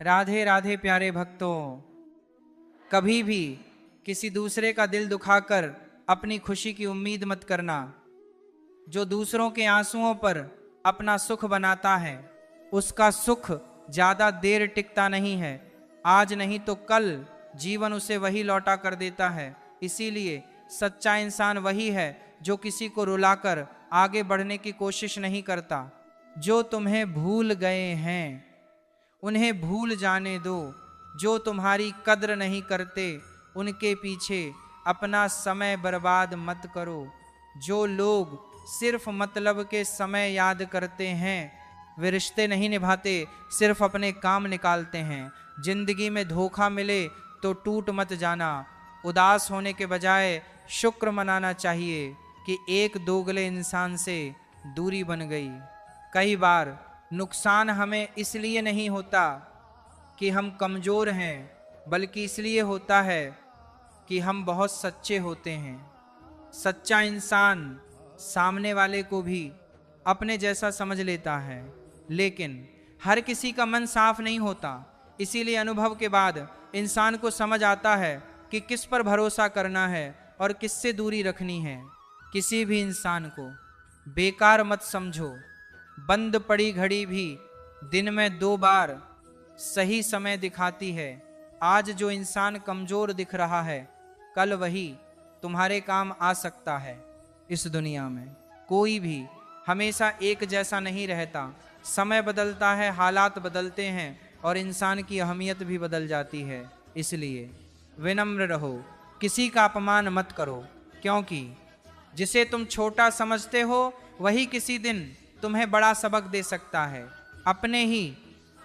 राधे राधे प्यारे भक्तों, कभी भी किसी दूसरे का दिल दुखाकर अपनी खुशी की उम्मीद मत करना। जो दूसरों के आंसुओं पर अपना सुख बनाता है, उसका सुख ज्यादा देर टिकता नहीं है। आज नहीं तो कल जीवन उसे वही लौटा कर देता है। इसीलिए सच्चा इंसान वही है जो किसी को रुलाकर आगे बढ़ने की कोशिश नहीं करता। जो तुम्हें भूल गए हैं उन्हें भूल जाने दो। जो तुम्हारी कद्र नहीं करते उनके पीछे अपना समय बर्बाद मत करो। जो लोग सिर्फ मतलब के समय याद करते हैं, वे रिश्ते नहीं निभाते, सिर्फ अपने काम निकालते हैं। जिंदगी में धोखा मिले तो टूट मत जाना। उदास होने के बजाय शुक्र मनाना चाहिए कि एक दोगले इंसान से दूरी बन गई। कई बार नुकसान हमें इसलिए नहीं होता कि हम कमज़ोर हैं, बल्कि इसलिए होता है कि हम बहुत सच्चे होते हैं। सच्चा इंसान सामने वाले को भी अपने जैसा समझ लेता है, लेकिन हर किसी का मन साफ नहीं होता। इसीलिए अनुभव के बाद इंसान को समझ आता है कि किस पर भरोसा करना है और किससे दूरी रखनी है। किसी भी इंसान को बेकार मत समझो। बंद पड़ी घड़ी भी दिन में 2 बार सही समय दिखाती है। आज जो इंसान कमजोर दिख रहा है, कल वही तुम्हारे काम आ सकता है। इस दुनिया में कोई भी हमेशा एक जैसा नहीं रहता। समय बदलता है, हालात बदलते हैं और इंसान की अहमियत भी बदल जाती है। इसलिए विनम्र रहो, किसी का अपमान मत करो, क्योंकि जिसे तुम छोटा समझते हो वही किसी दिन तुम्हें बड़ा सबक दे सकता है। अपने ही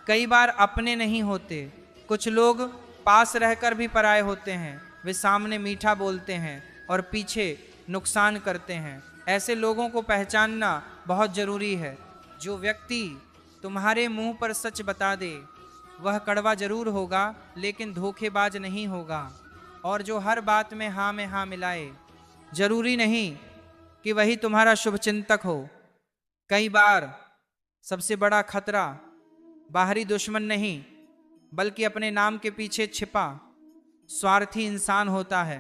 कई बार अपने नहीं होते। कुछ लोग पास रहकर भी पराये होते हैं। वे सामने मीठा बोलते हैं और पीछे नुकसान करते हैं। ऐसे लोगों को पहचानना बहुत जरूरी है। जो व्यक्ति तुम्हारे मुंह पर सच बता दे वह कड़वा जरूर होगा, लेकिन धोखेबाज नहीं होगा। और जो हर बात में हाँ मिलाए, जरूरी नहीं कि वही तुम्हारा शुभचिंतक हो। कई बार सबसे बड़ा खतरा बाहरी दुश्मन नहीं, बल्कि अपने नाम के पीछे छिपा स्वार्थी इंसान होता है।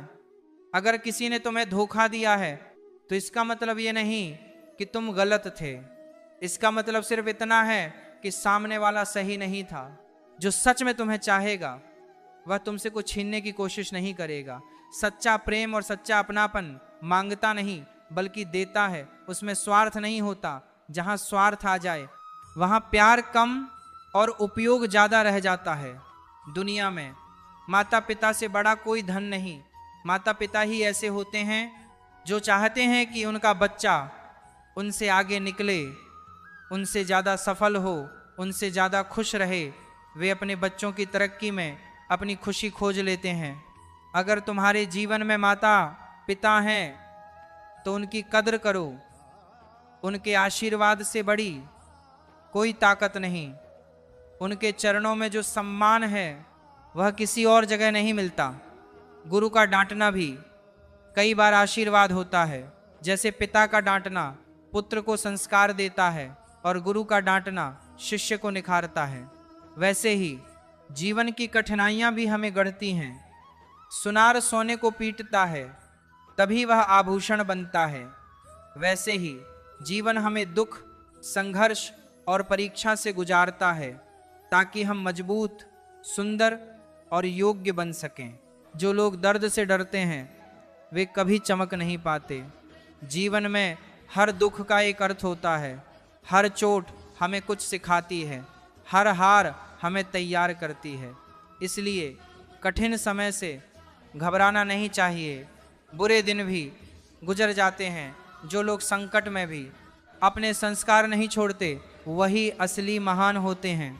अगर किसी ने तुम्हें धोखा दिया है तो इसका मतलब ये नहीं कि तुम गलत थे। इसका मतलब सिर्फ इतना है कि सामने वाला सही नहीं था। जो सच में तुम्हें चाहेगा वह तुमसे कुछ छीनने की कोशिश नहीं करेगा। सच्चा प्रेम और सच्चा अपनापन मांगता नहीं, बल्कि देता है। उसमें स्वार्थ नहीं होता। जहां स्वार्थ आ जाए वहां प्यार कम और उपयोग ज्यादा रह जाता है। दुनिया में माता पिता से बड़ा कोई धन नहीं। माता पिता ही ऐसे होते हैं जो चाहते हैं कि उनका बच्चा उनसे आगे निकले, उनसे ज़्यादा सफल हो, उनसे ज़्यादा खुश रहे। वे अपने बच्चों की तरक्की में अपनी खुशी खोज लेते हैं। अगर तुम्हारे जीवन में माता पिता हैं तो उनकी कद्र करो। उनके आशीर्वाद से बड़ी कोई ताकत नहीं। उनके चरणों में जो सम्मान है वह किसी और जगह नहीं मिलता। गुरु का डांटना भी कई बार आशीर्वाद होता है। जैसे पिता का डांटना पुत्र को संस्कार देता है और गुरु का डांटना शिष्य को निखारता है, वैसे ही जीवन की कठिनाइयां भी हमें गढ़ती हैं। सुनार सोने को पीटता है तभी वह आभूषण बनता है। वैसे ही जीवन हमें दुख, संघर्ष और परीक्षा से गुजारता है ताकि हम मजबूत, सुंदर और योग्य बन सकें। जो लोग दर्द से डरते हैं वे कभी चमक नहीं पाते। जीवन में हर दुख का एक अर्थ होता है। हर चोट हमें कुछ सिखाती है, हर हार हमें तैयार करती है। इसलिए कठिन समय से घबराना नहीं चाहिए। बुरे दिन भी गुजर जाते हैं। जो लोग संकट में भी अपने संस्कार नहीं छोड़ते वही असली महान होते हैं।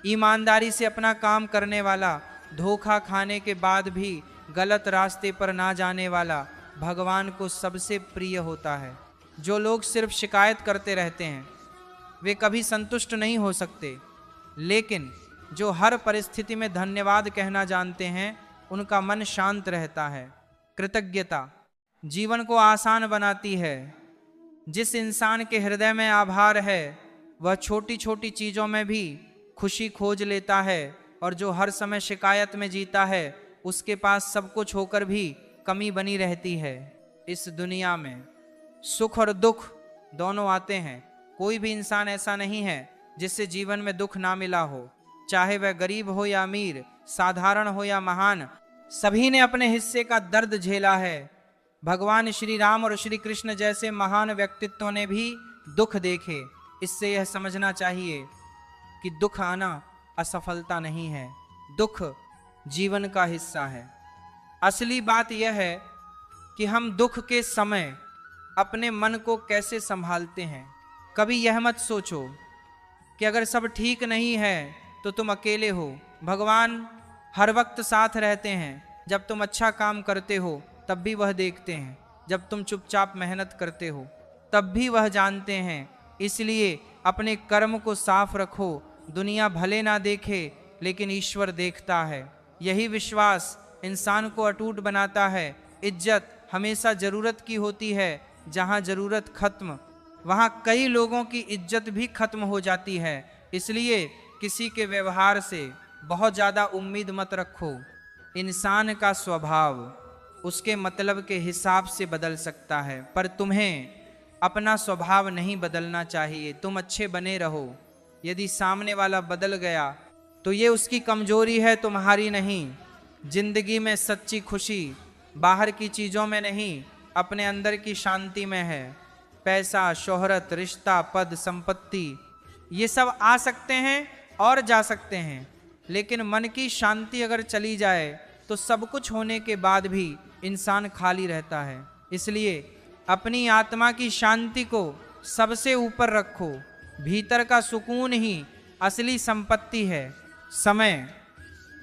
ईमानदारी से अपना काम करने वाला, धोखा खाने के बाद भी गलत रास्ते पर ना जाने वाला भगवान को सबसे प्रिय होता है। जो लोग सिर्फ शिकायत करते रहते हैं वे कभी संतुष्ट नहीं हो सकते, लेकिन जो हर परिस्थिति में धन्यवाद कहना जानते हैं उनका मन शांत रहता है। कृतज्ञता जीवन को आसान बनाती है। जिस इंसान के हृदय में आभार है वह छोटी छोटी चीज़ों में भी खुशी खोज लेता है और जो हर समय शिकायत में जीता है उसके पास सब कुछ होकर भी कमी बनी रहती है। इस दुनिया में सुख और दुख दोनों आते हैं। कोई भी इंसान ऐसा नहीं है जिससे जीवन में दुख ना मिला हो, चाहे वह गरीब हो या अमीर, साधारण हो या महान, सभी ने अपने हिस्से का दर्द झेला है। भगवान श्री राम और श्री कृष्ण जैसे महान व्यक्तित्वों ने भी दुख देखे। इससे यह समझना चाहिए कि दुख आना असफलता नहीं है, दुख जीवन का हिस्सा है। असली बात यह है कि हम दुख के समय अपने मन को कैसे संभालते हैं। कभी यह मत सोचो कि अगर सब ठीक नहीं है तो तुम अकेले हो। भगवान हर वक्त साथ रहते हैं। जब तुम अच्छा काम करते हो तब भी वह देखते हैं, जब तुम चुपचाप मेहनत करते हो तब भी वह जानते हैं। इसलिए अपने कर्म को साफ रखो। दुनिया भले ना देखे लेकिन ईश्वर देखता है। यही विश्वास इंसान को अटूट बनाता है। इज्जत हमेशा जरूरत की होती है। जहाँ जरूरत खत्म वहाँ कई लोगों की इज्जत भी खत्म हो जाती है। इसलिए किसी के व्यवहार से बहुत ज़्यादा उम्मीद मत रखो। इंसान का स्वभाव उसके मतलब के हिसाब से बदल सकता है, पर तुम्हें अपना स्वभाव नहीं बदलना चाहिए। तुम अच्छे बने रहो। यदि सामने वाला बदल गया तो ये उसकी कमजोरी है, तुम्हारी नहीं। जिंदगी में सच्ची खुशी बाहर की चीज़ों में नहीं, अपने अंदर की शांति में है। पैसा, शोहरत, रिश्ता, पद, संपत्ति ये सब आ सकते हैं और जा सकते हैं, लेकिन मन की शांति अगर चली जाए तो सब कुछ होने के बाद भी इंसान खाली रहता है। इसलिए अपनी आत्मा की शांति को सबसे ऊपर रखो। भीतर का सुकून ही असली संपत्ति है। समय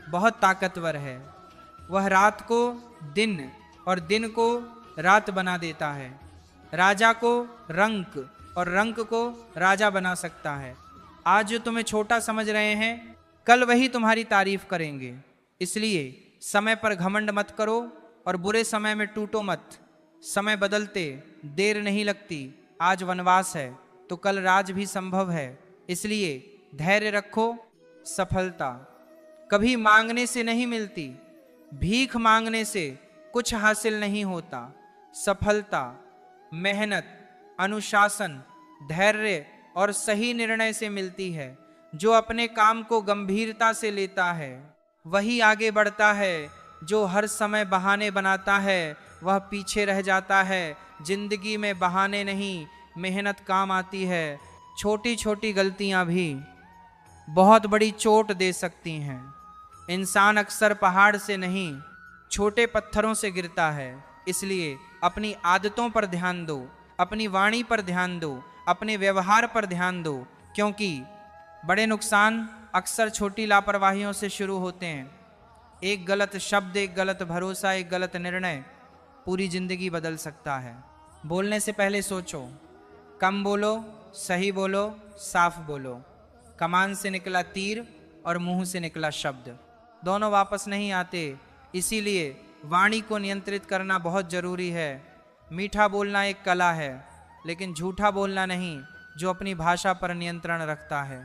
बहुत ताकतवर है। वह रात को दिन और दिन को रात बना देता है। राजा को रंक और रंक को राजा बना सकता है। आज जो तुम्हें छोटा समझ रहे हैं कल वही तुम्हारी तारीफ करेंगे। इसलिए समय पर घमंड मत करो और बुरे समय में टूटो मत। समय बदलते देर नहीं लगती। आज वनवास है तो कल राज भी संभव है। इसलिए धैर्य रखो। सफलता कभी मांगने से नहीं मिलती, भीख मांगने से कुछ हासिल नहीं होता। सफलता मेहनत, अनुशासन, धैर्य और सही निर्णय से मिलती है। जो अपने काम को गंभीरता से लेता है वही आगे बढ़ता है। जो हर समय बहाने बनाता है वह पीछे रह जाता है। जिंदगी में बहाने नहीं, मेहनत काम आती है। छोटी छोटी गलतियां भी बहुत बड़ी चोट दे सकती हैं। इंसान अक्सर पहाड़ से नहीं छोटे पत्थरों से गिरता है। इसलिए अपनी आदतों पर ध्यान दो, अपनी वाणी पर ध्यान दो, अपने व्यवहार पर ध्यान दो, क्योंकि बड़े नुकसान अक्सर छोटी लापरवाहियों से शुरू होते हैं। एक गलत शब्द, एक गलत भरोसा, एक गलत निर्णय पूरी जिंदगी बदल सकता है। बोलने से पहले सोचो। कम बोलो, सही बोलो, साफ बोलो। कमान से निकला तीर और मुंह से निकला शब्द दोनों वापस नहीं आते। इसीलिए वाणी को नियंत्रित करना बहुत जरूरी है। मीठा बोलना एक कला है, लेकिन झूठा बोलना नहीं। जो अपनी भाषा पर नियंत्रण रखता है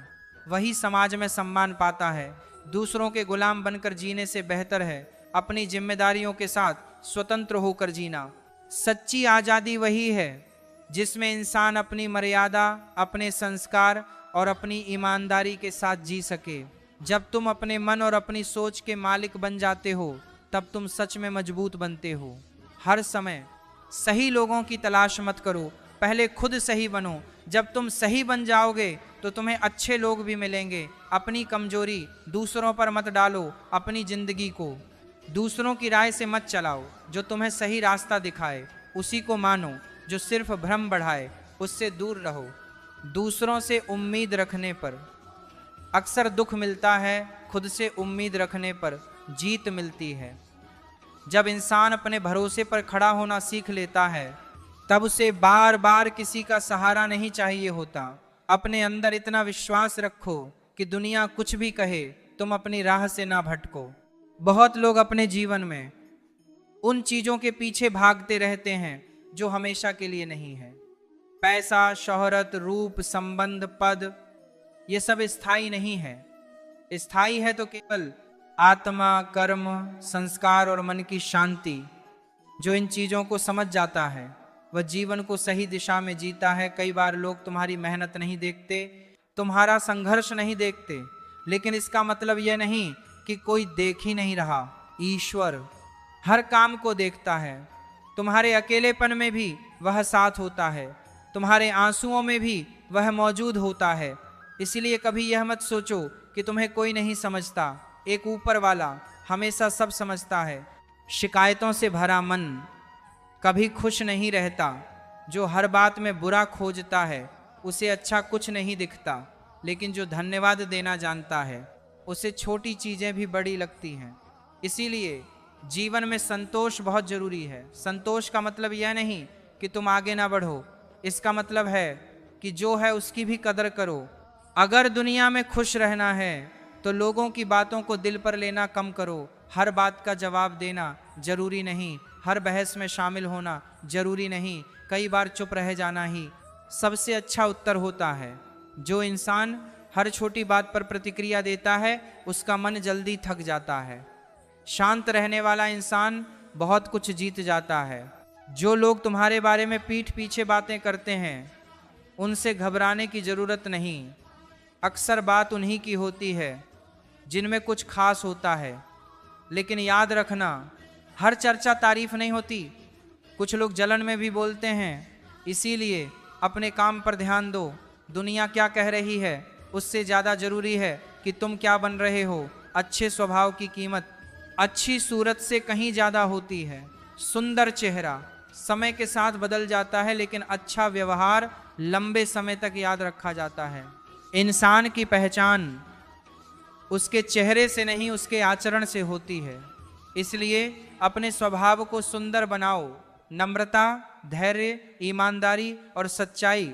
वही समाज में सम्मान पाता है। दूसरों के गुलाम बनकर जीने से बेहतर है अपनी जिम्मेदारियों के साथ स्वतंत्र होकर जीना। सच्ची आज़ादी वही है जिसमें इंसान अपनी मर्यादा, अपने संस्कार और अपनी ईमानदारी के साथ जी सके। जब तुम अपने मन और अपनी सोच के मालिक बन जाते हो तब तुम सच में मजबूत बनते हो। हर समय सही लोगों की तलाश मत करो, पहले खुद सही बनो। जब तुम सही बन जाओगे तो तुम्हें अच्छे लोग भी मिलेंगे। अपनी कमजोरी दूसरों पर मत डालो। अपनी जिंदगी को दूसरों की राय से मत चलाओ। जो तुम्हें सही रास्ता दिखाए उसी को मानो, जो सिर्फ भ्रम बढ़ाए उससे दूर रहो। दूसरों से उम्मीद रखने पर अक्सर दुख मिलता है, खुद से उम्मीद रखने पर जीत मिलती है। जब इंसान अपने भरोसे पर खड़ा होना सीख लेता है तब उसे बार बार किसी का सहारा नहीं चाहिए होता। अपने अंदर इतना विश्वास रखो कि दुनिया कुछ भी कहे तुम अपनी राह से ना भटको। बहुत लोग अपने जीवन में उन चीज़ों के पीछे भागते रहते हैं जो हमेशा के लिए नहीं है। पैसा, शोहरत, रूप, संबंध, पद ये सब स्थायी नहीं है। स्थायी है तो केवल आत्मा, कर्म, संस्कार और मन की शांति। जो इन चीजों को समझ जाता है वह जीवन को सही दिशा में जीता है। कई बार लोग तुम्हारी मेहनत नहीं देखते, तुम्हारा संघर्ष नहीं देखते, लेकिन इसका मतलब यह नहीं कि कोई देख ही नहीं रहा। ईश्वर हर काम को देखता है। तुम्हारे अकेलेपन में भी वह साथ होता है, तुम्हारे आंसुओं में भी वह मौजूद होता है। इसलिए कभी यह मत सोचो कि तुम्हें कोई नहीं समझता। एक ऊपर वाला हमेशा सब समझता है। शिकायतों से भरा मन कभी खुश नहीं रहता। जो हर बात में बुरा खोजता है उसे अच्छा कुछ नहीं दिखता, लेकिन जो धन्यवाद देना जानता है उसे छोटी चीज़ें भी बड़ी लगती हैं। इसीलिए जीवन में संतोष बहुत जरूरी है। संतोष का मतलब यह नहीं कि तुम आगे ना बढ़ो, इसका मतलब है कि जो है उसकी भी कदर करो। अगर दुनिया में खुश रहना है तो लोगों की बातों को दिल पर लेना कम करो। हर बात का जवाब देना जरूरी नहीं, हर बहस में शामिल होना जरूरी नहीं। कई बार चुप रह जाना ही सबसे अच्छा उत्तर होता है। जो इंसान हर छोटी बात पर प्रतिक्रिया देता है उसका मन जल्दी थक जाता है। शांत रहने वाला इंसान बहुत कुछ जीत जाता है। जो लोग तुम्हारे बारे में पीठ पीछे बातें करते हैं उनसे घबराने की जरूरत नहीं। अक्सर बात उन्हीं की होती है जिनमें कुछ खास होता है। लेकिन याद रखना, हर चर्चा तारीफ नहीं होती। कुछ लोग जलन में भी बोलते हैं। इसीलिए अपने काम पर ध्यान दो। दुनिया क्या कह रही है उससे ज़्यादा जरूरी है कि तुम क्या बन रहे हो। अच्छे स्वभाव की कीमत अच्छी सूरत से कहीं ज़्यादा होती है। सुंदर चेहरा समय के साथ बदल जाता है, लेकिन अच्छा व्यवहार लंबे समय तक याद रखा जाता है। इंसान की पहचान उसके चेहरे से नहीं उसके आचरण से होती है। इसलिए अपने स्वभाव को सुंदर बनाओ। नम्रता, धैर्य, ईमानदारी और सच्चाई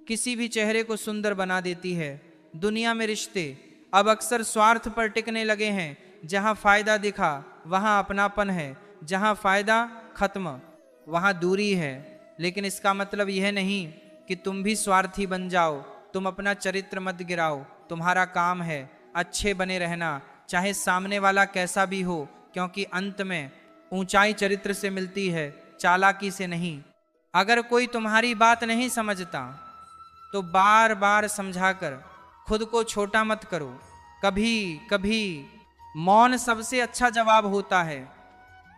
किसी भी चेहरे को सुंदर बना देती है। दुनिया में रिश्ते अब अक्सर स्वार्थ पर टिकने लगे हैं। जहां फायदा दिखा वहां अपनापन है, जहां फायदा खत्म वहां दूरी है। लेकिन इसका मतलब यह नहीं कि तुम भी स्वार्थी बन जाओ। तुम अपना चरित्र मत गिराओ। तुम्हारा काम है अच्छे बने रहना, चाहे सामने वाला कैसा भी हो, क्योंकि अंत में ऊंचाई चरित्र से मिलती है, चालाकी से नहीं। अगर कोई तुम्हारी बात नहीं समझता तो बार बार समझाकर खुद को छोटा मत करो। कभी कभी मौन सबसे अच्छा जवाब होता है।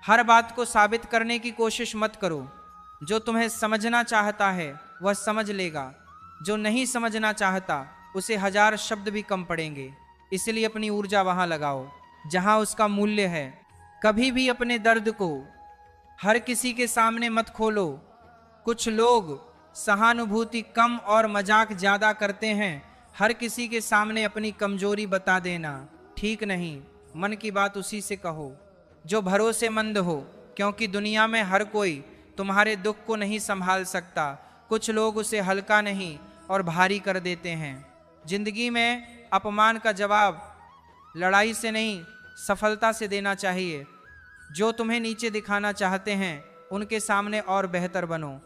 हर बात को साबित करने की कोशिश मत करो। जो तुम्हें समझना चाहता है वह समझ लेगा, जो नहीं समझना चाहता उसे 1000 शब्द भी कम पड़ेंगे। इसलिए अपनी ऊर्जा वहां लगाओ जहां उसका मूल्य है। कभी भी अपने दर्द को हर किसी के सामने मत खोलो। कुछ लोग सहानुभूति कम और मजाक ज्यादा करते हैं। हर किसी के सामने अपनी कमजोरी बता देना ठीक नहीं। मन की बात उसी से कहो जो भरोसेमंद हो, क्योंकि दुनिया में हर कोई तुम्हारे दुख को नहीं संभाल सकता। कुछ लोग उसे हल्का नहीं और भारी कर देते हैं। जिंदगी में अपमान का जवाब लड़ाई से नहीं सफलता से देना चाहिए। जो तुम्हें नीचे दिखाना चाहते हैं उनके सामने और बेहतर बनो।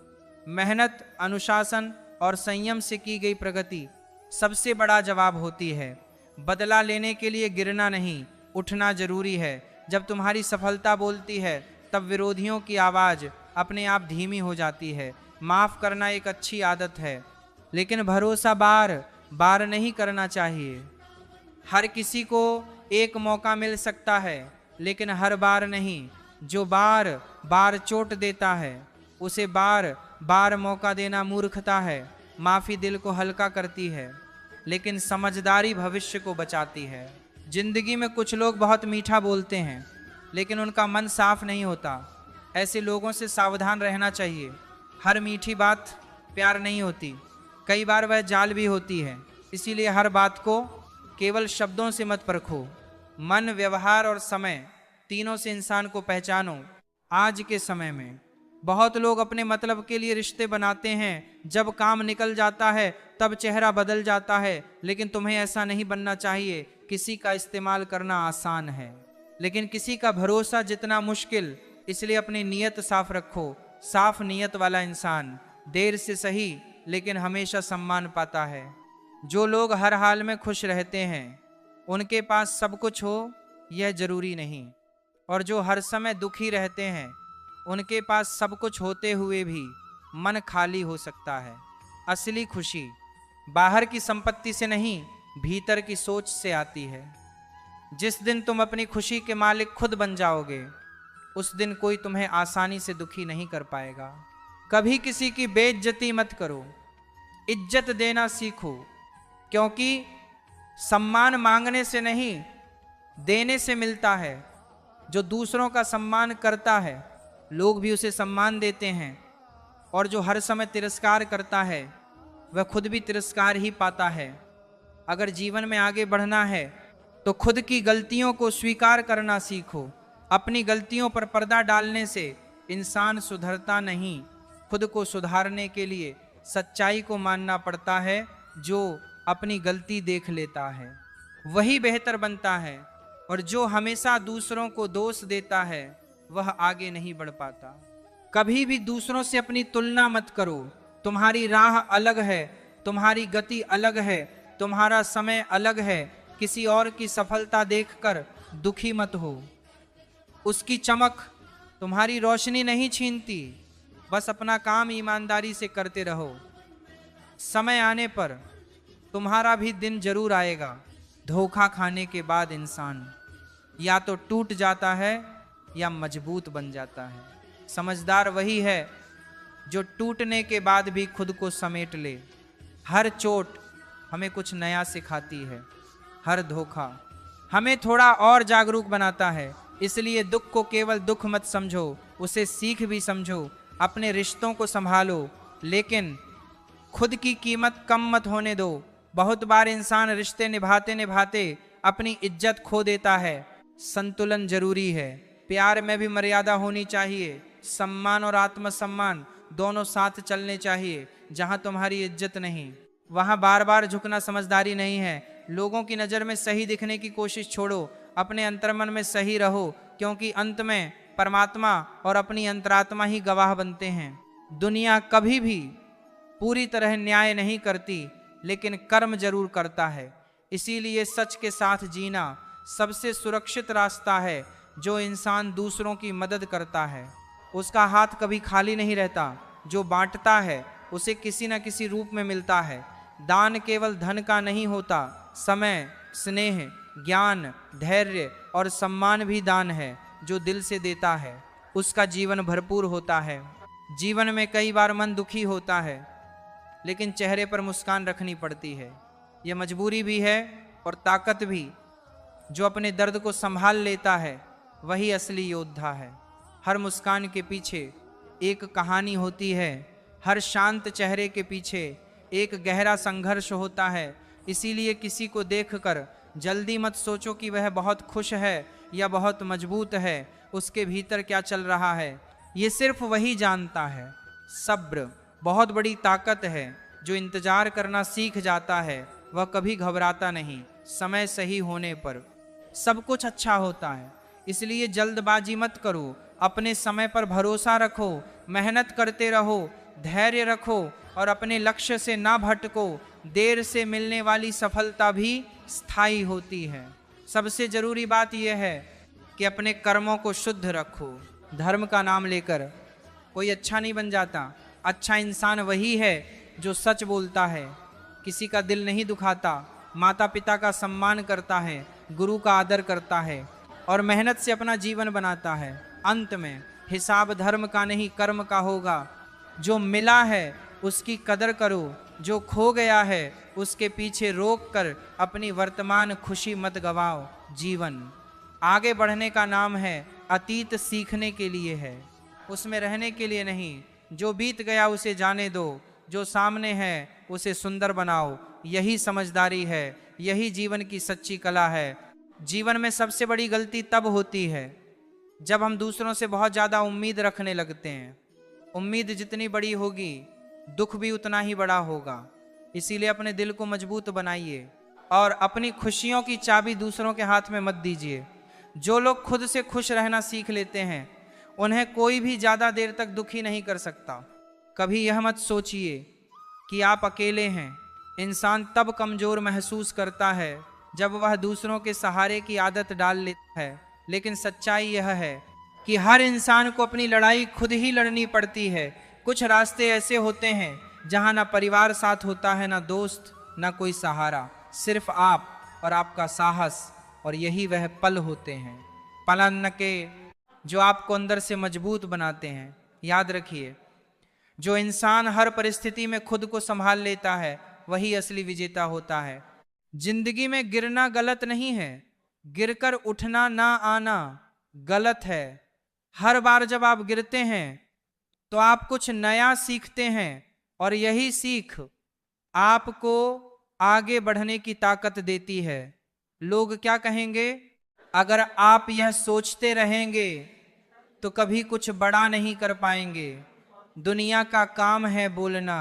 मेहनत, अनुशासन और संयम से की गई प्रगति सबसे बड़ा जवाब होती है। बदला लेने के लिए गिरना नहीं, उठना जरूरी है। जब तुम्हारी सफलता बोलती है तब विरोधियों की आवाज़ अपने आप धीमी हो जाती है। माफ़ करना एक अच्छी आदत है, लेकिन भरोसा बार बार नहीं करना चाहिए। हर किसी को एक मौका मिल सकता है, लेकिन हर बार नहीं। जो बार बार चोट देता है उसे बार बार मौका देना मूर्खता है। माफ़ी दिल को हल्का करती है, लेकिन समझदारी भविष्य को बचाती है। जिंदगी में कुछ लोग बहुत मीठा बोलते हैं, लेकिन उनका मन साफ नहीं होता। ऐसे लोगों से सावधान रहना चाहिए। हर मीठी बात प्यार नहीं होती, कई बार वह जाल भी होती है। इसीलिए हर बात को केवल शब्दों से मत परखो। मन, व्यवहार और समय तीनों से इंसान को पहचानो। आज के समय में बहुत लोग अपने मतलब के लिए रिश्ते बनाते हैं। जब काम निकल जाता है तब चेहरा बदल जाता है, लेकिन तुम्हें ऐसा नहीं बनना चाहिए। किसी का इस्तेमाल करना आसान है, लेकिन किसी का भरोसा जितना मुश्किल। इसलिए अपनी नीयत साफ रखो। साफ नीयत वाला इंसान देर से सही लेकिन हमेशा सम्मान पाता है। जो लोग हर हाल में खुश रहते हैं उनके पास सब कुछ हो यह जरूरी नहीं, और जो हर समय दुखी रहते हैं उनके पास सब कुछ होते हुए भी मन खाली हो सकता है। असली खुशी बाहर की संपत्ति से नहीं, भीतर की सोच से आती है। जिस दिन तुम अपनी खुशी के मालिक खुद बन जाओगे, उस दिन कोई तुम्हें आसानी से दुखी नहीं कर पाएगा। कभी किसी की बेइज्जती मत करो, इज्जत देना सीखो, क्योंकि सम्मान मांगने से नहीं देने से मिलता है। जो दूसरों का सम्मान करता है लोग भी उसे सम्मान देते हैं, और जो हर समय तिरस्कार करता है वह खुद भी तिरस्कार ही पाता है। अगर जीवन में आगे बढ़ना है तो खुद की गलतियों को स्वीकार करना सीखो। अपनी गलतियों पर पर्दा डालने से इंसान सुधरता नहीं। खुद को सुधारने के लिए सच्चाई को मानना पड़ता है। जो अपनी गलती देख लेता है वही बेहतर बनता है, और जो हमेशा दूसरों को दोष देता है वह आगे नहीं बढ़ पाता। कभी भी दूसरों से अपनी तुलना मत करो। तुम्हारी राह अलग है, तुम्हारी गति अलग है, तुम्हारा समय अलग है। किसी और की सफलता देखकर दुखी मत हो। उसकी चमक तुम्हारी रोशनी नहीं छीनती। बस अपना काम ईमानदारी से करते रहो। समय आने पर तुम्हारा भी दिन जरूर आएगा। धोखा खाने के बाद इंसान या तो टूट जाता है या मजबूत बन जाता है। समझदार वही है जो टूटने के बाद भी खुद को समेट ले। हर चोट हमें कुछ नया सिखाती है, हर धोखा हमें थोड़ा और जागरूक बनाता है। इसलिए दुख को केवल दुख मत समझो, उसे सीख भी समझो। अपने रिश्तों को संभालो, लेकिन खुद की कीमत कम मत होने दो। बहुत बार इंसान रिश्ते निभाते निभाते अपनी इज्जत खो देता है। संतुलन जरूरी है। प्यार में भी मर्यादा होनी चाहिए। सम्मान और आत्मसम्मान दोनों साथ चलने चाहिए। जहां तुम्हारी इज्जत नहीं वहां बार बार झुकना समझदारी नहीं है। लोगों की नज़र में सही दिखने की कोशिश छोड़ो, अपने अंतर्मन में सही रहो, क्योंकि अंत में परमात्मा और अपनी अंतरात्मा ही गवाह बनते हैं। दुनिया कभी भी पूरी तरह न्याय नहीं करती, लेकिन कर्म जरूर करता है। इसीलिए सच के साथ जीना सबसे सुरक्षित रास्ता है। जो इंसान दूसरों की मदद करता है उसका हाथ कभी खाली नहीं रहता। जो बांटता है उसे किसी न किसी रूप में मिलता है। दान केवल धन का नहीं होता, समय, स्नेह, ज्ञान, धैर्य और सम्मान भी दान है। जो दिल से देता है उसका जीवन भरपूर होता है। जीवन में कई बार मन दुखी होता है, लेकिन चेहरे पर मुस्कान रखनी पड़ती है। यह मजबूरी भी है और ताकत भी। जो अपने दर्द को संभाल लेता है वही असली योद्धा है। हर मुस्कान के पीछे एक कहानी होती है। हर शांत चेहरे के पीछे एक गहरा संघर्ष होता है। इसीलिए किसी को देखकर जल्दी मत सोचो कि वह बहुत खुश है या बहुत मजबूत है। उसके भीतर क्या चल रहा है ये सिर्फ वही जानता है। सब्र बहुत बड़ी ताकत है। जो इंतजार करना सीख जाता है वह कभी घबराता नहीं। समय सही होने पर सब कुछ अच्छा होता है। इसलिए जल्दबाजी मत करो, अपने समय पर भरोसा रखो, मेहनत करते रहो, धैर्य रखो और अपने लक्ष्य से ना भटको। देर से मिलने वाली सफलता भी स्थायी होती है। सबसे जरूरी बात यह है कि अपने कर्मों को शुद्ध रखो। धर्म का नाम लेकर कोई अच्छा नहीं बन जाता। अच्छा इंसान वही है जो सच बोलता है, किसी का दिल नहीं दुखाता, माता पिता का सम्मान करता है, गुरु का आदर करता है और मेहनत से अपना जीवन बनाता है। अंत में हिसाब धर्म का नहीं कर्म का होगा। जो मिला है उसकी कदर करो, जो खो गया है उसके पीछे रोक कर अपनी वर्तमान खुशी मत गवाओ। जीवन आगे बढ़ने का नाम है, अतीत सीखने के लिए है, उसमें रहने के लिए नहीं। जो बीत गया उसे जाने दो, जो सामने है उसे सुंदर बनाओ। यही समझदारी है, यही जीवन की सच्ची कला है। जीवन में सबसे बड़ी गलती तब होती है जब हम दूसरों से बहुत ज़्यादा उम्मीद रखने लगते हैं। उम्मीद जितनी बड़ी होगी दुख भी उतना ही बड़ा होगा। इसीलिए अपने दिल को मजबूत बनाइए और अपनी खुशियों की चाबी दूसरों के हाथ में मत दीजिए। जो लोग खुद से खुश रहना सीख लेते हैं उन्हें कोई भी ज़्यादा देर तक दुखी नहीं कर सकता। कभी यह मत सोचिए कि आप अकेले हैं। इंसान तब कमज़ोर महसूस करता है जब वह दूसरों के सहारे की आदत डाल लेता है। लेकिन सच्चाई यह है कि हर इंसान को अपनी लड़ाई खुद ही लड़नी पड़ती है। कुछ रास्ते ऐसे होते हैं जहां ना परिवार साथ होता है, ना दोस्त, ना कोई सहारा, सिर्फ आप और आपका साहस। और यही वह पल होते हैं, पलन के, जो आपको अंदर से मजबूत बनाते हैं। याद रखिए, जो इंसान हर परिस्थिति में खुद को संभाल लेता है वही असली विजेता होता है। जिंदगी में गिरना गलत नहीं है, गिरकर उठना ना आना गलत है। हर बार जब आप गिरते हैं तो आप कुछ नया सीखते हैं और यही सीख आपको आगे बढ़ने की ताकत देती है। लोग क्या कहेंगे, अगर आप यह सोचते रहेंगे तो कभी कुछ बड़ा नहीं कर पाएंगे। दुनिया का काम है बोलना।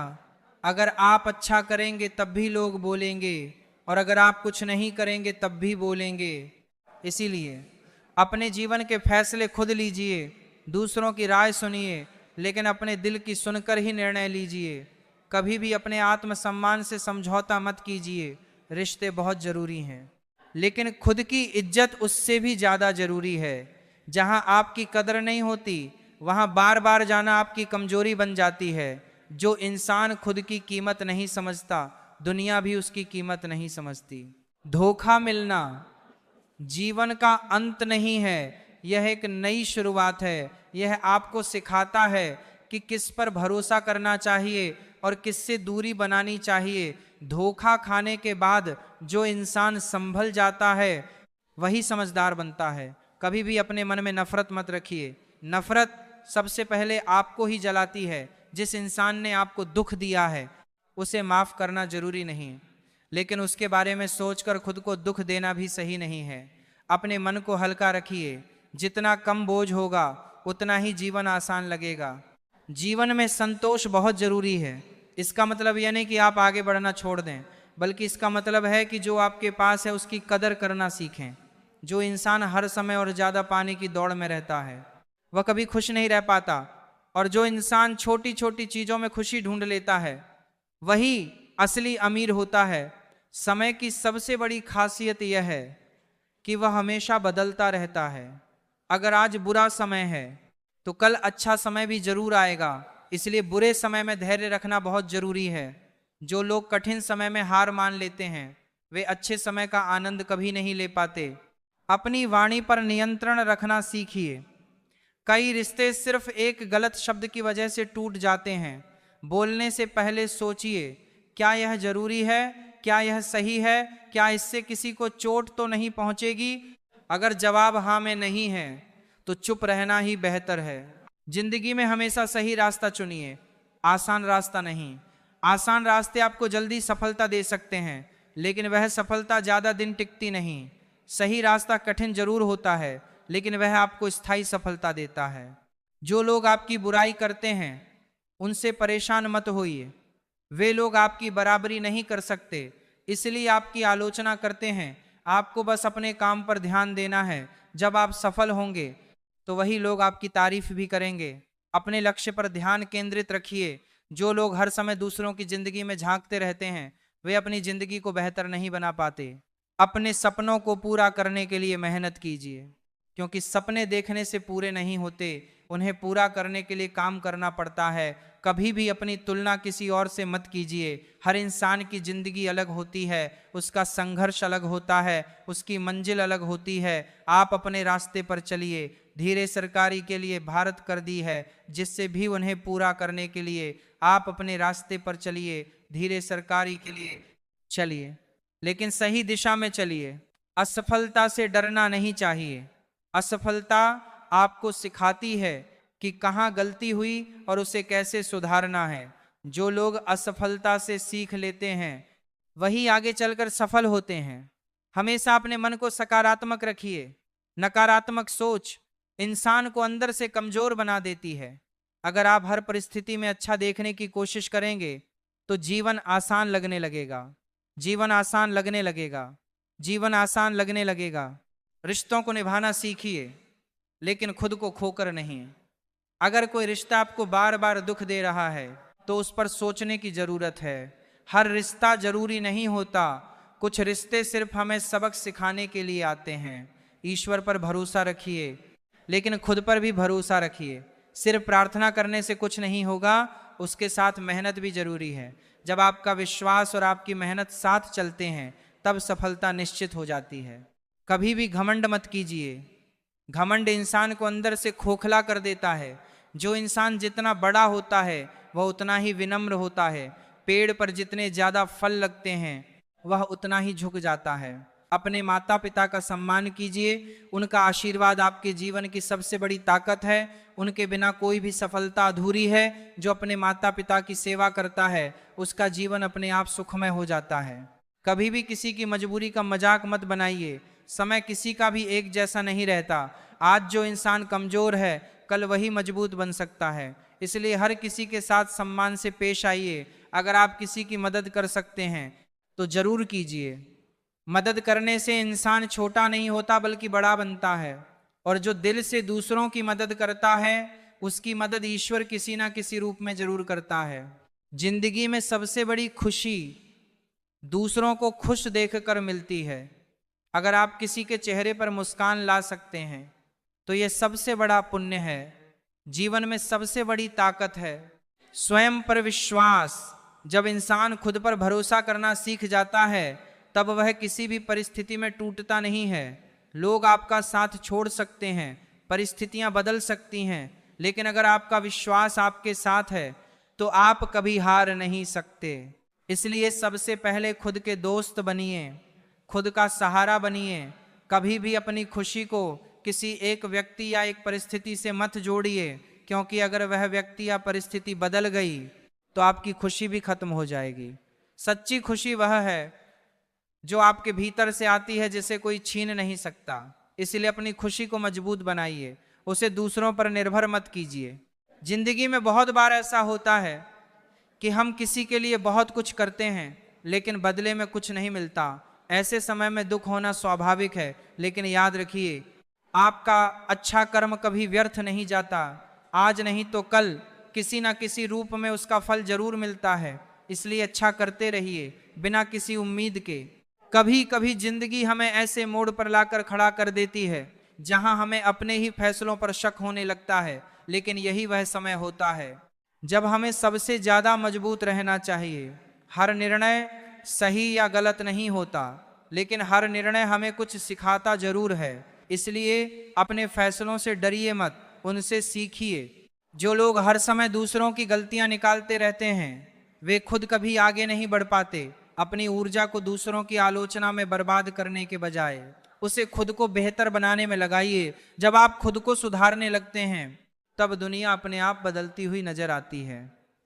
अगर आप अच्छा करेंगे तब भी लोग बोलेंगे, और अगर आप कुछ नहीं करेंगे तब भी बोलेंगे। इसीलिए अपने जीवन के फैसले खुद लीजिए, दूसरों की राय सुनिए, लेकिन अपने दिल की सुनकर ही निर्णय लीजिए। कभी भी अपने आत्मसम्मान से समझौता मत कीजिए। रिश्ते बहुत जरूरी हैं, लेकिन खुद की इज्जत उससे भी ज़्यादा जरूरी है। जहां आपकी कदर नहीं होती वहां बार बार जाना आपकी कमजोरी बन जाती है। जो इंसान खुद की कीमत नहीं समझता, दुनिया भी उसकी कीमत नहीं समझती। धोखा मिलना जीवन का अंत नहीं है, यह एक नई शुरुआत है। यह आपको सिखाता है कि किस पर भरोसा करना चाहिए और किससे दूरी बनानी चाहिए। धोखा खाने के बाद जो इंसान संभल जाता है वही समझदार बनता है। कभी भी अपने मन में नफरत मत रखिए। नफरत सबसे पहले आपको ही जलाती है। जिस इंसान ने आपको दुख दिया है उसे माफ करना जरूरी नहीं, लेकिन उसके बारे में सोचकर खुद को दुख देना भी सही नहीं है। अपने मन को हल्का रखिए। जितना कम बोझ होगा उतना ही जीवन आसान लगेगा। जीवन में संतोष बहुत जरूरी है। इसका मतलब यह नहीं कि आप आगे बढ़ना छोड़ दें, बल्कि इसका मतलब है कि जो आपके पास है उसकी कदर करना सीखें। जो इंसान हर समय और ज़्यादा पाने की दौड़ में रहता है वह कभी खुश नहीं रह पाता, और जो इंसान छोटी छोटी चीज़ों में खुशी ढूंढ लेता है वही असली अमीर होता है। समय की सबसे बड़ी खासियत यह है कि वह हमेशा बदलता रहता है। अगर आज बुरा समय है तो कल अच्छा समय भी जरूर आएगा, इसलिए बुरे समय में धैर्य रखना बहुत जरूरी है। जो लोग कठिन समय में हार मान लेते हैं वे अच्छे समय का आनंद कभी नहीं ले पाते। अपनी वाणी पर नियंत्रण रखना सीखिए। कई रिश्ते सिर्फ एक गलत शब्द की वजह से टूट जाते हैं। बोलने से पहले सोचिए, क्या यह जरूरी है, क्या यह सही है, क्या इससे किसी को चोट तो नहीं पहुंचेगी। अगर जवाब हाँ में नहीं है तो चुप रहना ही बेहतर है। जिंदगी में हमेशा सही रास्ता चुनिए, आसान रास्ता नहीं। आसान रास्ते आपको जल्दी सफलता दे सकते हैं, लेकिन वह सफलता ज़्यादा दिन टिकती नहीं। सही रास्ता कठिन जरूर होता है, लेकिन वह आपको स्थायी सफलता देता है। जो लोग आपकी बुराई करते हैं उनसे परेशान मत होइए। वे लोग आपकी बराबरी नहीं कर सकते, इसलिए आपकी आलोचना करते हैं। आपको बस अपने काम पर ध्यान देना है। जब आप सफल होंगे तो वही लोग आपकी तारीफ भी करेंगे। अपने लक्ष्य पर ध्यान केंद्रित रखिए। जो लोग हर समय दूसरों की जिंदगी में झांकते रहते हैं वे अपनी जिंदगी को बेहतर नहीं बना पाते। अपने सपनों को पूरा करने के लिए मेहनत कीजिए, क्योंकि सपने देखने से पूरे नहीं होते, उन्हें पूरा करने के लिए काम करना पड़ता है। कभी भी अपनी तुलना किसी और से मत कीजिए। हर इंसान की जिंदगी अलग होती है, उसका संघर्ष अलग होता है, उसकी मंजिल अलग होती है। आप अपने रास्ते पर चलिए। धीरे सरकारी के लिए भारत कर दी है, जिससे भी उन्हें पूरा करने के लिए आप अपने रास्ते पर चलिए। धीरे सरकारी के लिए चलिए, लेकिन सही दिशा में चलिए। असफलता से डरना नहीं चाहिए। असफलता आपको सिखाती है कि कहाँ गलती हुई और उसे कैसे सुधारना है। जो लोग असफलता से सीख लेते हैं वही आगे चलकर सफल होते हैं। हमेशा अपने मन को सकारात्मक रखिए। नकारात्मक सोच इंसान को अंदर से कमजोर बना देती है। अगर आप हर परिस्थिति में अच्छा देखने की कोशिश करेंगे तो जीवन आसान लगने लगेगा। जीवन आसान लगने लगेगा। जीवन आसान लगने लगेगा। रिश्तों को निभाना सीखिए, लेकिन खुद को खोकर नहीं। अगर कोई रिश्ता आपको बार बार दुख दे रहा है तो उस पर सोचने की जरूरत है। हर रिश्ता जरूरी नहीं होता। कुछ रिश्ते सिर्फ हमें सबक सिखाने के लिए आते हैं। ईश्वर पर भरोसा रखिए, लेकिन खुद पर भी भरोसा रखिए। सिर्फ प्रार्थना करने से कुछ नहीं होगा, उसके साथ मेहनत भी जरूरी है। जब आपका विश्वास और आपकी मेहनत साथ चलते हैं तब सफलता निश्चित हो जाती है। कभी भी घमंड मत कीजिए। घमंड इंसान को अंदर से खोखला कर देता है। जो इंसान जितना बड़ा होता है वह उतना ही विनम्र होता है। पेड़ पर जितने ज्यादा फल लगते हैं वह उतना ही झुक जाता है। अपने माता पिता का सम्मान कीजिए। उनका आशीर्वाद आपके जीवन की सबसे बड़ी ताकत है। उनके बिना कोई भी सफलता अधूरी है। जो अपने माता पिता की सेवा करता है उसका जीवन अपने आप सुखमय हो जाता है। कभी भी किसी की मजबूरी का मजाक मत बनाइए। समय किसी का भी एक जैसा नहीं रहता। आज जो इंसान कमजोर है कल वही मजबूत बन सकता है। इसलिए हर किसी के साथ सम्मान से पेश आइए। अगर आप किसी की मदद कर सकते हैं तो जरूर कीजिए। मदद करने से इंसान छोटा नहीं होता बल्कि बड़ा बनता है। और जो दिल से दूसरों की मदद करता है उसकी मदद ईश्वर किसी ना किसी रूप में जरूर करता है। जिंदगी में सबसे बड़ी खुशी दूसरों को खुश देखकर मिलती है। अगर आप किसी के चेहरे पर मुस्कान ला सकते हैं तो यह सबसे बड़ा पुण्य है। जीवन में सबसे बड़ी ताकत है स्वयं पर विश्वास। जब इंसान खुद पर भरोसा करना सीख जाता है तब वह किसी भी परिस्थिति में टूटता नहीं है। लोग आपका साथ छोड़ सकते हैं, परिस्थितियां बदल सकती हैं, लेकिन अगर आपका विश्वास आपके साथ है तो आप कभी हार नहीं सकते। इसलिए सबसे पहले खुद के दोस्त बनिए, खुद का सहारा बनिए। कभी भी अपनी खुशी को किसी एक व्यक्ति या एक परिस्थिति से मत जोड़िए, क्योंकि अगर वह व्यक्ति या परिस्थिति बदल गई तो आपकी खुशी भी खत्म हो जाएगी। सच्ची खुशी वह है जो आपके भीतर से आती है, जिसे कोई छीन नहीं सकता। इसलिए अपनी खुशी को मजबूत बनाइए, उसे दूसरों पर निर्भर मत कीजिए। जिंदगी में बहुत बार ऐसा होता है कि हम किसी के लिए बहुत कुछ करते हैं लेकिन बदले में कुछ नहीं मिलता। ऐसे समय में दुख होना स्वाभाविक है, लेकिन याद रखिए आपका अच्छा कर्म कभी व्यर्थ नहीं जाता। आज नहीं तो कल किसी ना किसी रूप में उसका फल जरूर मिलता है। इसलिए अच्छा करते रहिए बिना किसी उम्मीद के। कभी कभी जिंदगी हमें ऐसे मोड़ पर लाकर खड़ा कर देती है जहां हमें अपने ही फैसलों पर शक होने लगता है, लेकिन यही वह समय होता है जब हमें सबसे ज्यादा मजबूत रहना चाहिए। हर निर्णय सही या गलत नहीं होता, लेकिन हर निर्णय हमें कुछ सिखाता जरूर है। इसलिए अपने फैसलों से डरिए मत, उनसे सीखिए। जो लोग हर समय दूसरों की गलतियां निकालते रहते हैं वे खुद कभी आगे नहीं बढ़ पाते। अपनी ऊर्जा को दूसरों की आलोचना में बर्बाद करने के बजाय उसे खुद को बेहतर बनाने में लगाइए। जब आप खुद को सुधारने लगते हैं तब दुनिया अपने आप बदलती हुई नजर आती है।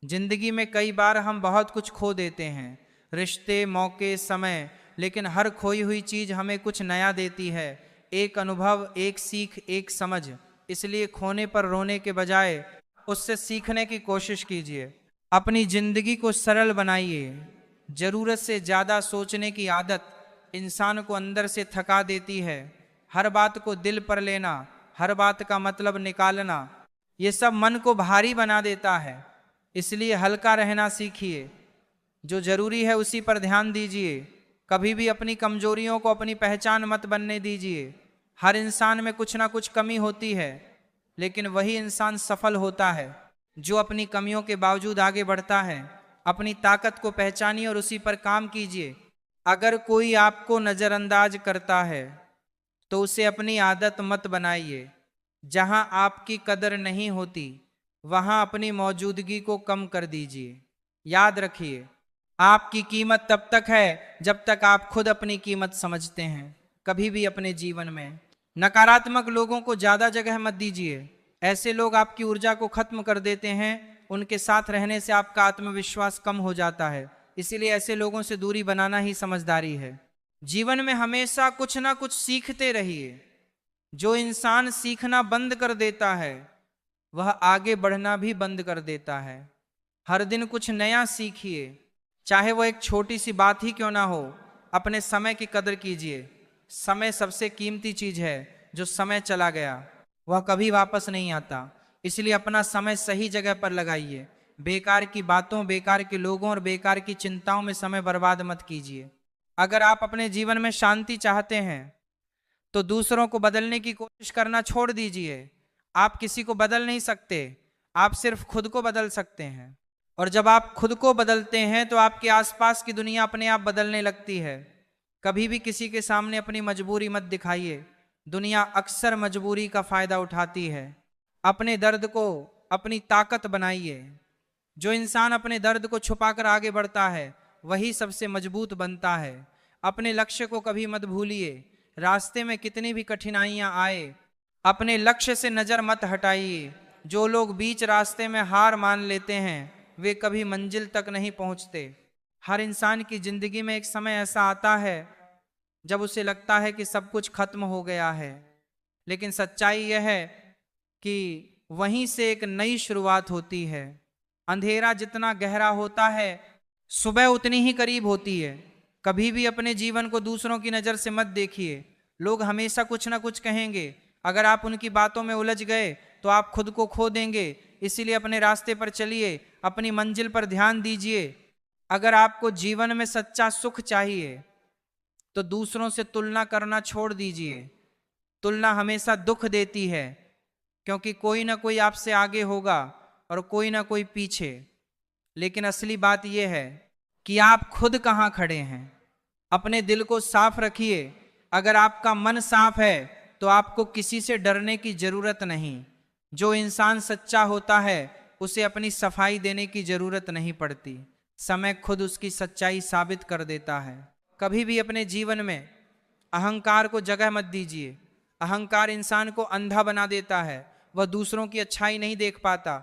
जिंदगी में कई बार हम बहुत कुछ खो देते हैं, रिश्ते, मौके, समय, लेकिन हर खोई हुई चीज हमें कुछ नया देती है। एक अनुभव, एक सीख, एक समझ। इसलिए खोने पर रोने के बजाय उससे सीखने की कोशिश कीजिए। अपनी जिंदगी को सरल बनाइए। जरूरत से ज्यादा सोचने की आदत इंसान को अंदर से थका देती है। हर बात को दिल पर लेना, हर बात का मतलब निकालना, ये सब मन को भारी बना देता है। इसलिए हल्का रहना सीखिए। जो जरूरी है उसी पर ध्यान दीजिए। कभी भी अपनी कमजोरियों को अपनी पहचान मत बनने दीजिए। हर इंसान में कुछ ना कुछ कमी होती है, लेकिन वही इंसान सफल होता है जो अपनी कमियों के बावजूद आगे बढ़ता है। अपनी ताकत को पहचानिए और उसी पर काम कीजिए। अगर कोई आपको नजरअंदाज करता है तो उसे अपनी आदत मत बनाइए। जहां आपकी कदर नहीं होती वहां अपनी मौजूदगी को कम कर दीजिए। याद रखिए, आपकी कीमत तब तक है जब तक आप खुद अपनी कीमत समझते हैं। कभी भी अपने जीवन में नकारात्मक लोगों को ज्यादा जगह मत दीजिए। ऐसे लोग आपकी ऊर्जा को खत्म कर देते हैं। उनके साथ रहने से आपका आत्मविश्वास कम हो जाता है। इसीलिए ऐसे लोगों से दूरी बनाना ही समझदारी है। जीवन में हमेशा कुछ ना कुछ सीखते रहिए। जो इंसान सीखना बंद कर देता है वह आगे बढ़ना भी बंद कर देता है। हर दिन कुछ नया सीखिए, चाहे वो एक छोटी सी बात ही क्यों ना हो। अपने समय की कदर कीजिए। समय सबसे कीमती चीज है। जो समय चला गया वह कभी वापस नहीं आता। इसलिए अपना समय सही जगह पर लगाइए। बेकार की बातों, बेकार के लोगों और बेकार की चिंताओं में समय बर्बाद मत कीजिए। अगर आप अपने जीवन में शांति चाहते हैं तो दूसरों को बदलने की कोशिश करना छोड़ दीजिए। आप किसी को बदल नहीं सकते, आप सिर्फ खुद को बदल सकते हैं। और जब आप खुद को बदलते हैं तो आपके आसपास की दुनिया अपने आप बदलने लगती है। कभी भी किसी के सामने अपनी मजबूरी मत दिखाइए। दुनिया अक्सर मजबूरी का फायदा उठाती है। अपने दर्द को अपनी ताकत बनाइए। जो इंसान अपने दर्द को छुपाकर आगे बढ़ता है वही सबसे मजबूत बनता है। अपने लक्ष्य को कभी मत भूलिए। रास्ते में कितनी भी कठिनाइयां आए, अपने लक्ष्य से नजर मत हटाइए। जो लोग बीच रास्ते में हार मान लेते हैं वे कभी मंजिल तक नहीं पहुंचते। हर इंसान की जिंदगी में एक समय ऐसा आता है जब उसे लगता है कि सब कुछ खत्म हो गया है, लेकिन सच्चाई यह है कि वहीं से एक नई शुरुआत होती है। अंधेरा जितना गहरा होता है सुबह उतनी ही करीब होती है। कभी भी अपने जीवन को दूसरों की नज़र से मत देखिए। लोग हमेशा कुछ ना कुछ कहेंगे। अगर आप उनकी बातों में उलझ गए तो आप खुद को खो देंगे। इसीलिए अपने रास्ते पर चलिए, अपनी मंजिल पर ध्यान दीजिए। अगर आपको जीवन में सच्चा सुख चाहिए तो दूसरों से तुलना करना छोड़ दीजिए। तुलना हमेशा दुख देती है, क्योंकि कोई ना कोई आपसे आगे होगा और कोई ना कोई पीछे। लेकिन असली बात यह है कि आप खुद कहाँ खड़े हैं। अपने दिल को साफ रखिए। अगर आपका मन साफ है तो आपको किसी से डरने की जरूरत नहीं। जो इंसान सच्चा होता है उसे अपनी सफाई देने की जरूरत नहीं पड़ती। समय खुद उसकी सच्चाई साबित कर देता है। कभी भी अपने जीवन में अहंकार को जगह मत दीजिए। अहंकार इंसान को अंधा बना देता है। वह दूसरों की अच्छाई नहीं देख पाता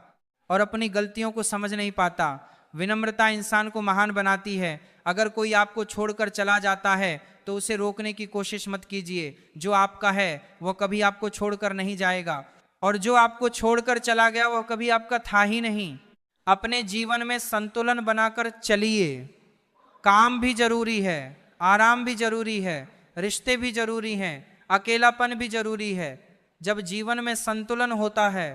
और अपनी गलतियों को समझ नहीं पाता। विनम्रता इंसान को महान बनाती है। अगर कोई आपको छोड़कर चला जाता है तो उसे रोकने की कोशिश मत कीजिए। जो आपका है वह कभी आपको छोड़कर नहीं जाएगा, और जो आपको छोड़कर चला गया वह कभी आपका था ही नहीं। अपने जीवन में संतुलन बनाकर चलिए। काम भी जरूरी है, आराम भी जरूरी है, रिश्ते भी जरूरी हैं, अकेलापन भी जरूरी है। जब जीवन में संतुलन होता है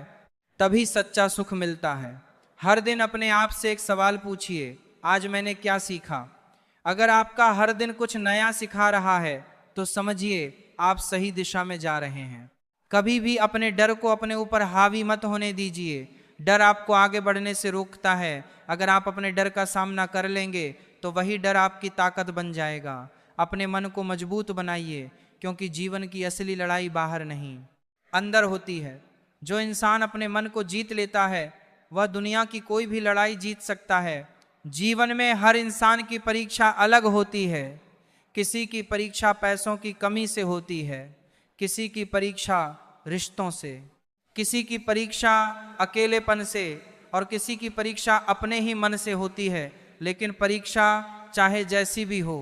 तभी सच्चा सुख मिलता है। हर दिन अपने आप से एक सवाल पूछिए, आज मैंने क्या सीखा। अगर आपका हर दिन कुछ नया सिखा रहा है तो समझिए आप सही दिशा में जा रहे हैं। कभी भी अपने डर को अपने ऊपर हावी मत होने दीजिए। डर आपको आगे बढ़ने से रोकता है। अगर आप अपने डर का सामना कर लेंगे तो वही डर आपकी ताकत बन जाएगा। अपने मन को मजबूत बनाइए, क्योंकि जीवन की असली लड़ाई बाहर नहीं अंदर होती है। जो इंसान अपने मन को जीत लेता है वह दुनिया की कोई भी लड़ाई जीत सकता है। जीवन में हर इंसान की परीक्षा अलग होती है। किसी की परीक्षा पैसों की कमी से होती है, किसी की परीक्षा रिश्तों से, किसी की परीक्षा अकेलेपन से, और किसी की परीक्षा अपने ही मन से होती है। लेकिन परीक्षा चाहे जैसी भी हो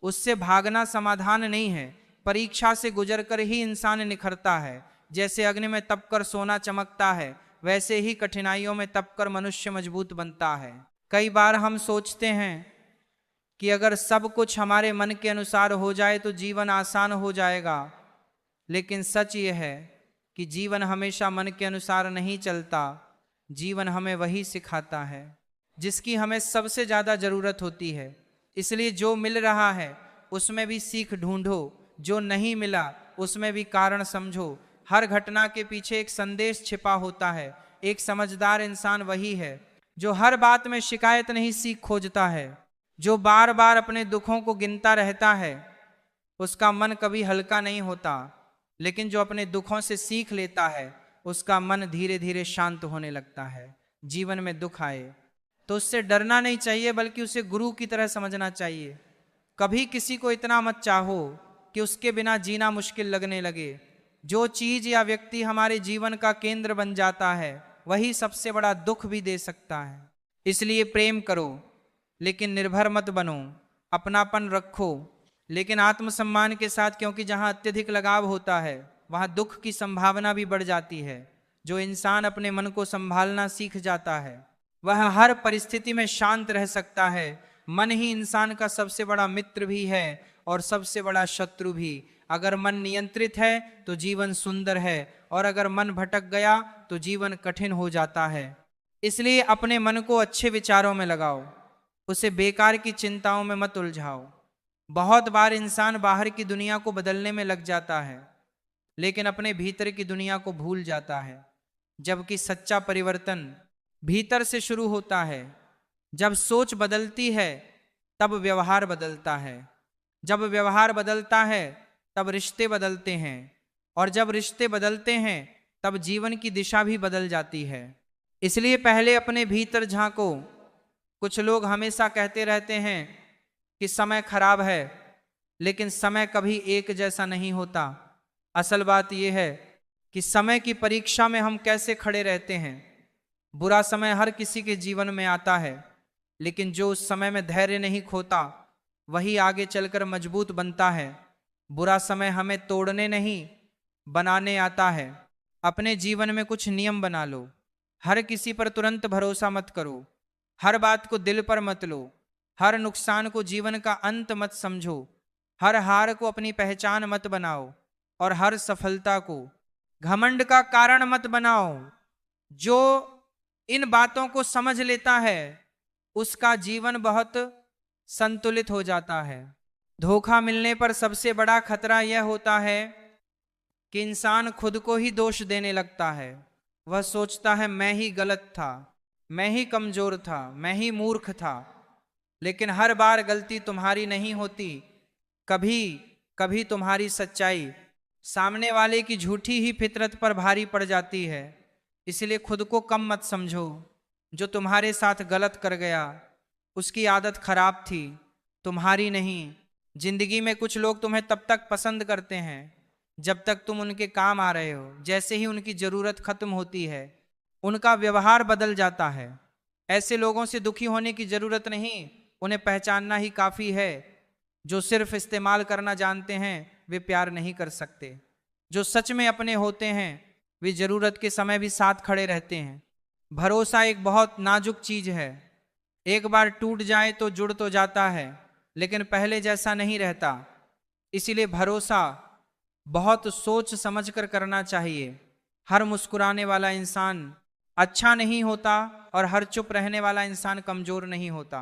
उससे भागना समाधान नहीं है। परीक्षा से गुजरकर ही इंसान निखरता है। जैसे अग्नि में तपकर सोना चमकता है वैसे ही कठिनाइयों में तपकर मनुष्य मजबूत बनता है। कई बार हम सोचते हैं कि अगर सब कुछ हमारे मन के अनुसार हो जाए तो जीवन आसान हो जाएगा, लेकिन सच ये है कि जीवन हमेशा मन के अनुसार नहीं चलता। जीवन हमें वही सिखाता है जिसकी हमें सबसे ज़्यादा ज़रूरत होती है। इसलिए जो मिल रहा है उसमें भी सीख ढूंढो, जो नहीं मिला उसमें भी कारण समझो। हर घटना के पीछे एक संदेश छिपा होता है। एक समझदार इंसान वही है जो हर बात में शिकायत नहीं सीख खोजता है। जो बार बार अपने दुखों को गिनता रहता है उसका मन कभी हल्का नहीं होता, लेकिन जो अपने दुखों से सीख लेता है उसका मन धीरे धीरे शांत होने लगता है। जीवन में दुख आए तो उससे डरना नहीं चाहिए, बल्कि उसे गुरु की तरह समझना चाहिए। कभी किसी को इतना मत चाहो कि उसके बिना जीना मुश्किल लगने लगे। जो चीज या व्यक्ति हमारे जीवन का केंद्र बन जाता है वही सबसे बड़ा दुख भी दे सकता है। इसलिए प्रेम करो लेकिन निर्भर मत बनो। अपनापन रखो लेकिन आत्मसम्मान के साथ, क्योंकि जहां अत्यधिक लगाव होता है वहां दुख की संभावना भी बढ़ जाती है। जो इंसान अपने मन को संभालना सीख जाता है वह हर परिस्थिति में शांत रह सकता है। मन ही इंसान का सबसे बड़ा मित्र भी है और सबसे बड़ा शत्रु भी। अगर मन नियंत्रित है तो जीवन सुंदर है, और अगर मन भटक गया तो जीवन कठिन हो जाता है। इसलिए अपने मन को अच्छे विचारों में लगाओ, उसे बेकार की चिंताओं में मत उलझाओ। बहुत बार इंसान बाहर की दुनिया को बदलने में लग जाता है, लेकिन अपने भीतर की दुनिया को भूल जाता है। जबकि सच्चा परिवर्तन भीतर से शुरू होता है। जब सोच बदलती है तब व्यवहार बदलता है, जब व्यवहार बदलता है तब रिश्ते बदलते हैं, और जब रिश्ते बदलते हैं तब जीवन की दिशा भी बदल जाती है। इसलिए पहले अपने भीतर झांको। कुछ लोग हमेशा कहते रहते हैं कि समय खराब है, लेकिन समय कभी एक जैसा नहीं होता। असल बात यह है कि समय की परीक्षा में हम कैसे खड़े रहते हैं। बुरा समय हर किसी के जीवन में आता है, लेकिन जो उस समय में धैर्य नहीं खोता वही आगे चलकर मजबूत बनता है। बुरा समय हमें तोड़ने नहीं बनाने आता है। अपने जीवन में कुछ नियम बना लो। हर किसी पर तुरंत भरोसा मत करो, हर बात को दिल पर मत लो, हर नुकसान को जीवन का अंत मत समझो, हर हार को अपनी पहचान मत बनाओ, और हर सफलता को घमंड का कारण मत बनाओ। जो इन बातों को समझ लेता है उसका जीवन बहुत संतुलित हो जाता है। धोखा मिलने पर सबसे बड़ा खतरा यह होता है कि इंसान खुद को ही दोष देने लगता है। वह सोचता है मैं ही गलत था, मैं ही कमजोर था, मैं ही मूर्ख था। लेकिन हर बार गलती तुम्हारी नहीं होती। कभी कभी तुम्हारी सच्चाई सामने वाले की झूठी ही फितरत पर भारी पड़ जाती है। इसलिए खुद को कम मत समझो। जो तुम्हारे साथ गलत कर गया उसकी आदत खराब थी, तुम्हारी नहीं। जिंदगी में कुछ लोग तुम्हें तब तक पसंद करते हैं जब तक तुम उनके काम आ रहे हो। जैसे ही उनकी जरूरत खत्म होती है उनका व्यवहार बदल जाता है। ऐसे लोगों से दुखी होने की जरूरत नहीं, उन्हें पहचानना ही काफी है। जो सिर्फ इस्तेमाल करना जानते हैं वे प्यार नहीं कर सकते। जो सच में अपने होते हैं वे जरूरत के समय भी साथ खड़े रहते हैं। भरोसा एक बहुत नाजुक चीज है। एक बार टूट जाए तो जुड़ तो जाता है, लेकिन पहले जैसा नहीं रहता। इसीलिए भरोसा बहुत सोच समझकर करना चाहिए। हर मुस्कुराने वाला इंसान अच्छा नहीं होता और हर चुप रहने वाला इंसान कमजोर नहीं होता।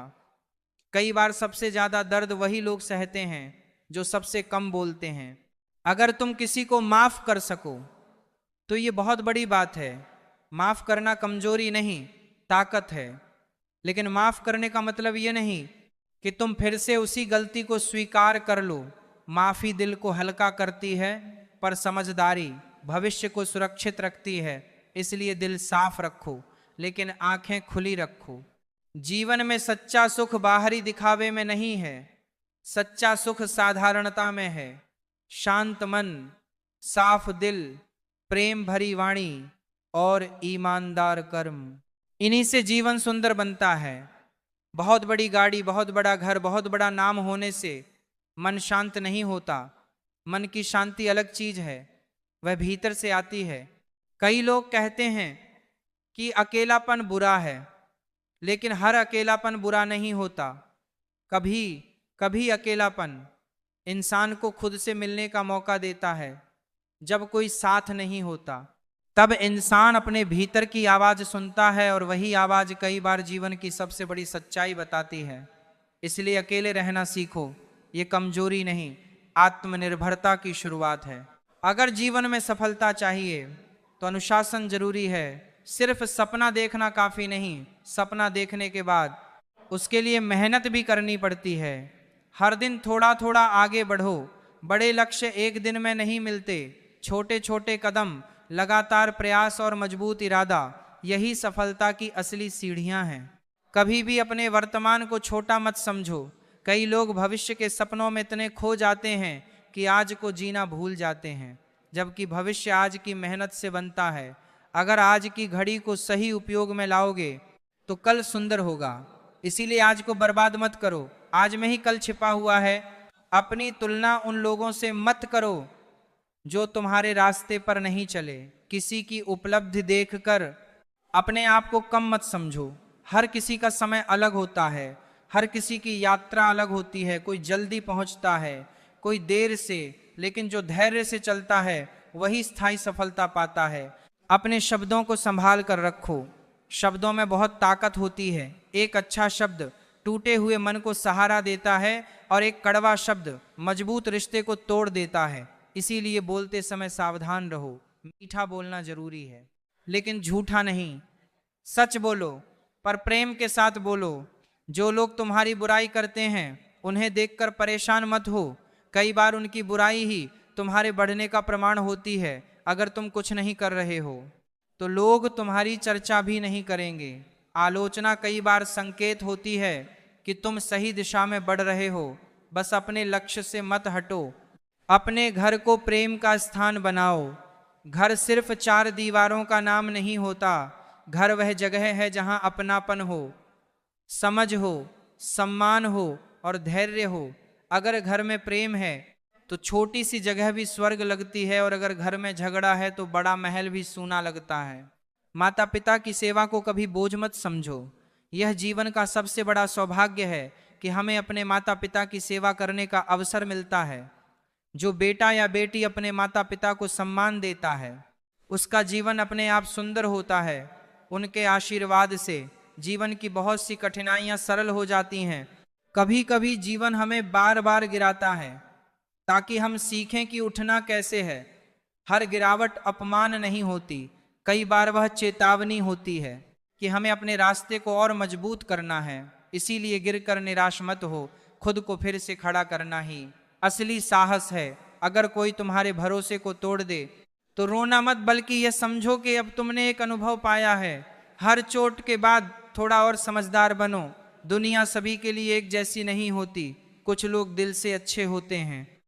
कई बार सबसे ज्यादा दर्द वही लोग सहते हैं जो सबसे कम बोलते हैं। अगर तुम किसी को माफ कर सको तो ये बहुत बड़ी बात है। माफ करना कमजोरी नहीं, ताकत है। लेकिन माफ करने का मतलब ये नहीं कि तुम फिर से उसी गलती को स्वीकार कर लो। माफी दिल को हल्का करती है, पर समझदारी भविष्य को सुरक्षित रखती है। इसलिए दिल साफ रखो, लेकिन आंखें खुली रखो। जीवन में सच्चा सुख बाहरी दिखावे में नहीं है, सच्चा सुख साधारणता में है। शांत मन, साफ दिल, प्रेम भरी वाणी और ईमानदार कर्म, इन्हीं से जीवन सुंदर बनता है। बहुत बड़ी गाड़ी, बहुत बड़ा घर, बहुत बड़ा नाम होने से मन शांत नहीं होता। मन की शांति अलग चीज है, वह भीतर से आती है। कई लोग कहते हैं कि अकेलापन बुरा है, लेकिन हर अकेलापन बुरा नहीं होता। कभी कभी अकेलापन इंसान को खुद से मिलने का मौका देता है। जब कोई साथ नहीं होता तब इंसान अपने भीतर की आवाज सुनता है, और वही आवाज कई बार जीवन की सबसे बड़ी सच्चाई बताती है। इसलिए अकेले रहना सीखो। ये कमजोरी नहीं, आत्मनिर्भरता की शुरुआत है। अगर जीवन में सफलता चाहिए तो अनुशासन जरूरी है। सिर्फ सपना देखना काफी नहीं, सपना देखने के बाद उसके लिए मेहनत भी करनी पड़ती है। हर दिन थोड़ा थोड़ा आगे बढ़ो। बड़े लक्ष्य एक दिन में नहीं मिलते। छोटे छोटे कदम, लगातार प्रयास और मजबूत इरादा, यही सफलता की असली सीढ़ियां हैं। कभी भी अपने वर्तमान को छोटा मत समझो। कई लोग भविष्य के सपनों में इतने खो जाते हैं कि आज को जीना भूल जाते हैं, जबकि भविष्य आज की मेहनत से बनता है। अगर आज की घड़ी को सही उपयोग में लाओगे तो कल सुंदर होगा। इसीलिए आज को बर्बाद मत करो। आज में ही कल छिपा हुआ है। अपनी तुलना उन लोगों से मत करो जो तुम्हारे रास्ते पर नहीं चले। किसी की उपलब्धि देखकर अपने आप को कम मत समझो। हर किसी का समय अलग होता है, हर किसी की यात्रा अलग होती है। कोई जल्दी पहुंचता है, कोई देर से, लेकिन जो धैर्य से चलता है वही स्थायी सफलता पाता है। अपने शब्दों को संभाल कर रखो। शब्दों में बहुत ताकत होती है। एक अच्छा शब्द टूटे हुए मन को सहारा देता है और एक कड़वा शब्द मजबूत रिश्ते को तोड़ देता है। इसीलिए बोलते समय सावधान रहो। मीठा बोलना जरूरी है, लेकिन झूठा नहीं। सच बोलो, पर प्रेम के साथ बोलो। जो लोग तुम्हारी बुराई करते हैं उन्हें देखकर परेशान मत हो। कई बार उनकी बुराई ही तुम्हारे बढ़ने का प्रमाण होती है। अगर तुम कुछ नहीं कर रहे हो तो लोग तुम्हारी चर्चा भी नहीं करेंगे। आलोचना कई बार संकेत होती है कि तुम सही दिशा में बढ़ रहे हो। बस अपने लक्ष्य से मत हटो। अपने घर को प्रेम का स्थान बनाओ। घर सिर्फ 4 दीवारों का नाम नहीं होता। घर वह जगह है जहां अपनापन हो, समझ हो, सम्मान हो और धैर्य हो। अगर घर में प्रेम है तो छोटी सी जगह भी स्वर्ग लगती है, और अगर घर में झगड़ा है तो बड़ा महल भी सूना लगता है। माता पिता की सेवा को कभी बोझ मत समझो। यह जीवन का सबसे बड़ा सौभाग्य है कि हमें अपने माता पिता की सेवा करने का अवसर मिलता है। जो बेटा या बेटी अपने माता पिता को सम्मान देता है उसका जीवन अपने आप सुंदर होता है। उनके आशीर्वाद से जीवन की बहुत सी कठिनाइयां सरल हो जाती हैं। कभी कभी जीवन हमें बार बार गिराता है ताकि हम सीखें कि उठना कैसे है। हर गिरावट अपमान नहीं होती, कई बार वह चेतावनी होती है कि हमें अपने रास्ते को और मजबूत करना है। इसीलिए गिरकर निराश मत हो, खुद को फिर से खड़ा करना ही असली साहस है। अगर कोई तुम्हारे भरोसे को तोड़ दे तो रोना मत, बल्कि यह समझो कि अब तुमने एक अनुभव पाया है। हर चोट के बाद थोड़ा और समझदार बनो। दुनिया सभी के लिए एक जैसी नहीं होती। कुछ लोग दिल से अच्छे होते हैं